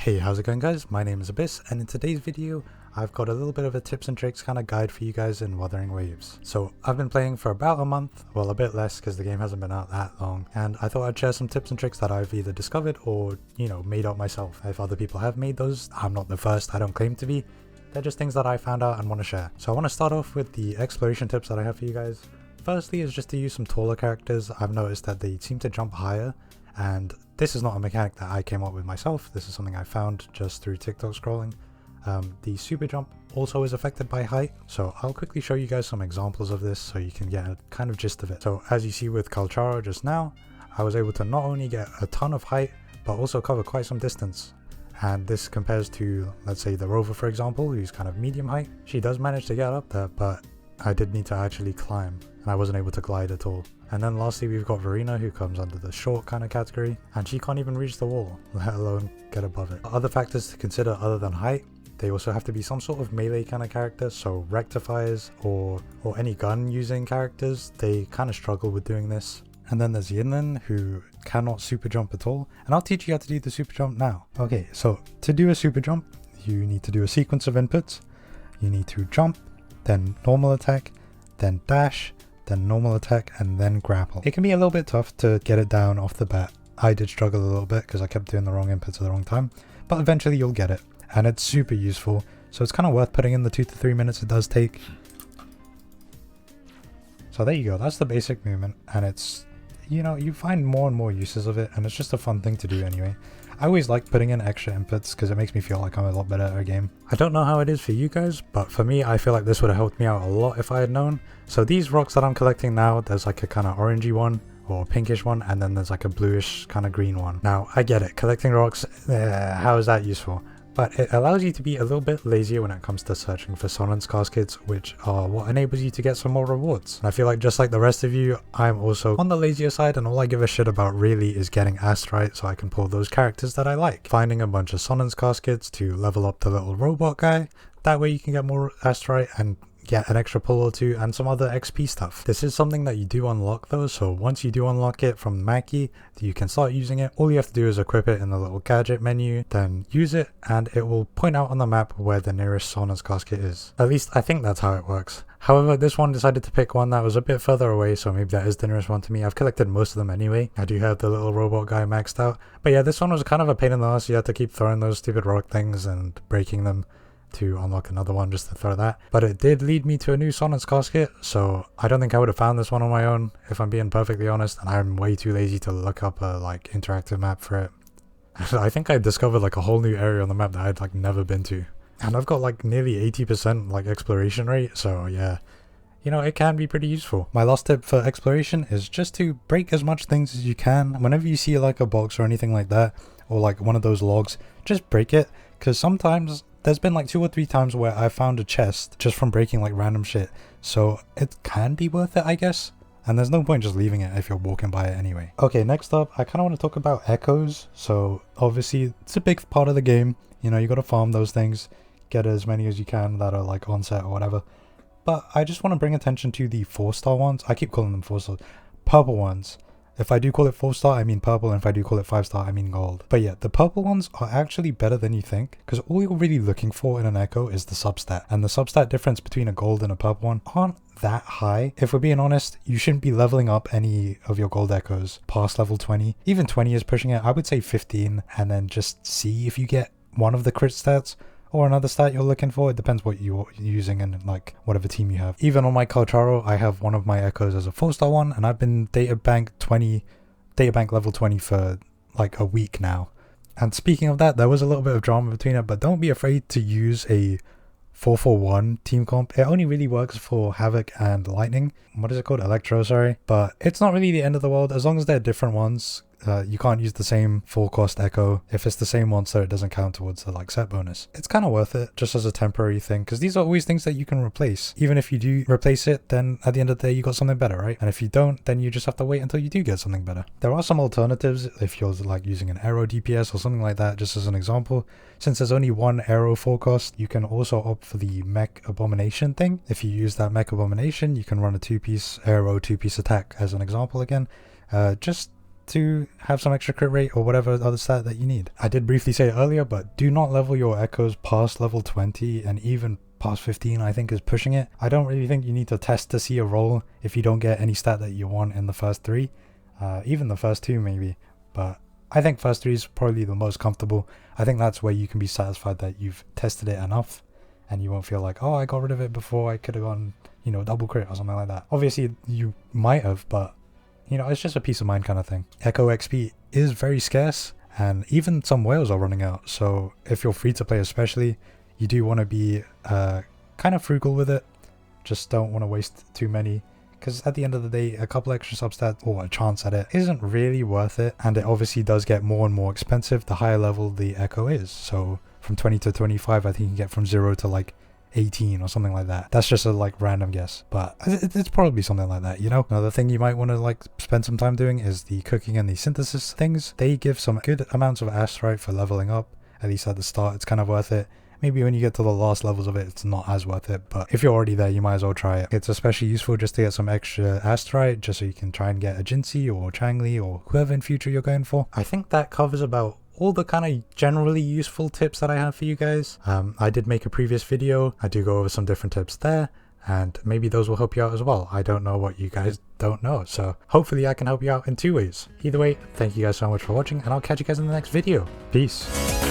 Hey, how's it going guys? My name is Abyss, and in today's video I've got a little bit of a tips and tricks kind of guide for you guys in Wuthering Waves. So I've been playing for about a month, well a bit less because the game hasn't been out that long, and I thought I'd share some tips and tricks that I've either discovered or, made up myself. If other people have made those, I'm not the first, I don't claim to be. They're just things that I found out and want to share. So I want to start off with the exploration tips that I have for you guys. Firstly is just to use some taller characters. I've noticed that they seem to jump higher, and this is not a mechanic that I came up with myself. This is something I found just through TikTok scrolling. The super jump also is affected by height, so I'll quickly show you guys some examples of this so you can get a kind of gist of it. So as you see with Calcharo just now, I was able to not only get a ton of height but also cover quite some distance. And this compares to, let's say, the Rover for example, who's kind of medium height. She does manage to get up there, but I did need to actually climb and I wasn't able to glide at all. And then lastly we've got Verena, who comes under the short kind of category, and she can't even reach the wall, let alone get above it. Other factors to consider other than height, they also have to be some sort of melee kind of character, so rectifiers or any gun using characters, they kind of struggle with doing this. And then there's Yinlin, who cannot super jump at all, and I'll teach you how to do the super jump now. Okay, so to do a super jump, you need to do a sequence of inputs. You need to jump, then normal attack, then dash, then normal attack, and then grapple. It can be a little bit tough to get it down off the bat. I did struggle a little bit because I kept doing the wrong inputs at the wrong time, but eventually you'll get it, and it's super useful, so it's kind of worth putting in the 2 to 3 minutes it does take. So there you go, that's the basic movement, and it's, you find more and more uses of it, and it's just a fun thing to do anyway. I always like putting in extra inputs because it makes me feel like I'm a lot better at a game. I don't know how it is for you guys, but for me, I feel like this would have helped me out a lot if I had known. So these rocks that I'm collecting now, there's like a kind of orangey one or pinkish one, and then there's like a bluish kind of green one. Now, I get it, collecting rocks, how is that useful? But it allows you to be a little bit lazier when it comes to searching for Sonnen's caskets, which are what enables you to get some more rewards. And I feel like just like the rest of you, I'm also on the lazier side, and all I give a shit about really is getting Astrite so I can pull those characters that I like. Finding a bunch of Sonnen's caskets to level up the little robot guy, that way you can get more Astrite and get an extra pull or two and some other XP stuff. This is something that you do unlock though, so once you do unlock it from Mackie, you can start using it. All you have to do is equip it in the little gadget menu, then use it, and it will point out on the map where the nearest Sonnen's casket is. At least I think that's how it works. However, this one decided to pick one that was a bit further away, so maybe that is the nearest one to me. I've collected most of them anyway. I do have the little robot guy maxed out. But yeah, this one was kind of a pain in the ass. You had to keep throwing those stupid rock things and breaking them to unlock another one just to throw that. But it did lead me to a new Sonnen's casket, so I don't think I would have found this one on my own, if I'm being perfectly honest, and I'm way too lazy to look up a interactive map for it. I think I discovered a whole new area on the map that I'd never been to. And I've got nearly 80% exploration rate, so yeah. It can be pretty useful. My last tip for exploration is just to break as much things as you can. Whenever you see a box or anything like that, or one of those logs, just break it, because sometimes there's been 2 or 3 times where I found a chest just from breaking random shit, so it can be worth it, I guess. And there's no point just leaving it if you're walking by it anyway. Okay, next up, I kind of want to talk about echoes. So obviously it's a big part of the game. You gotta farm those things, get as many as you can that are on set or whatever. But I just want to bring attention to the 4-star ones. I keep calling them 4-star, purple ones. If I do call it 4-star, I mean purple, and if I do call it 5-star, I mean gold. But yeah, the purple ones are actually better than you think, because all you're really looking for in an echo is the substat. And the substat difference between a gold and a purple one aren't that high. If we're being honest, you shouldn't be leveling up any of your gold echoes past level 20. Even 20 is pushing it. I would say 15, and then just see if you get one of the crit stats or another stat you're looking for. It depends what you're using and whatever team you have. Even on my Calcharo, I have one of my echoes as a 4-star one, and I've been databank level 20 for a week now. And speaking of that, there was a little bit of drama between it, but don't be afraid to use a 4-4-1 team comp. It only really works for Havoc and Lightning. What is it called? Electro, sorry. But it's not really the end of the world as long as they're different ones. You can't use the same full cost echo. If it's the same monster, it doesn't count towards the set bonus. It's kind of worth it just as a temporary thing, because these are always things that you can replace. Even if you do replace it, then at the end of the day you got something better, right? And if you don't, then you just have to wait until you do get something better. There are some alternatives if you're using an arrow DPS or something like that, just as an example. Since there's only one arrow full cost, you can also opt for the mech abomination thing. If you use that mech abomination, you can run a 2-piece arrow, 2-piece attack as an example again. Just to have some extra crit rate or whatever other stat that you need. I did briefly say it earlier, but do not level your echoes past level 20, and even past 15 I think is pushing it. I don't really think you need to test to see a roll if you don't get any stat that you want in the first 3, even the first 2 maybe, but I think first 3 is probably the most comfortable. I think that's where you can be satisfied that you've tested it enough and you won't feel like, oh, I got rid of it before, I could have gone, you know, double crit or something like that. Obviously you might have, but you know, it's just a peace of mind kind of thing. Echo XP is very scarce, and even some whales are running out, so if you're free to play especially, you do want to be kind of frugal with it. Just don't want to waste too many, because at the end of the day, a couple extra substats or a chance at it isn't really worth it, and it obviously does get more and more expensive the higher level the echo is. So from 20 to 25, I think you can get from 0 to like 18 or something like that. That's just a like random guess, but it's probably something like that, you know. Another thing you might want to like spend some time doing is the cooking and the synthesis things. They give some good amounts of astrite for leveling up, at least at the start. It's kind of worth it. Maybe when you get to the last levels of it, it's not as worth it, but if you're already there, you might as well try it. It's especially useful just to get some extra astrite, just so you can try and get a Jinsei or Changli or whoever in future you're going for. I think that covers about all the kind of generally useful tips that I have for you guys. I did make a previous video. I do go over some different tips there, and maybe those will help you out as well. I don't know what you guys don't know, so hopefully I can help you out in 2 ways. Either way, thank you guys so much for watching, and I'll catch you guys in the next video. Peace.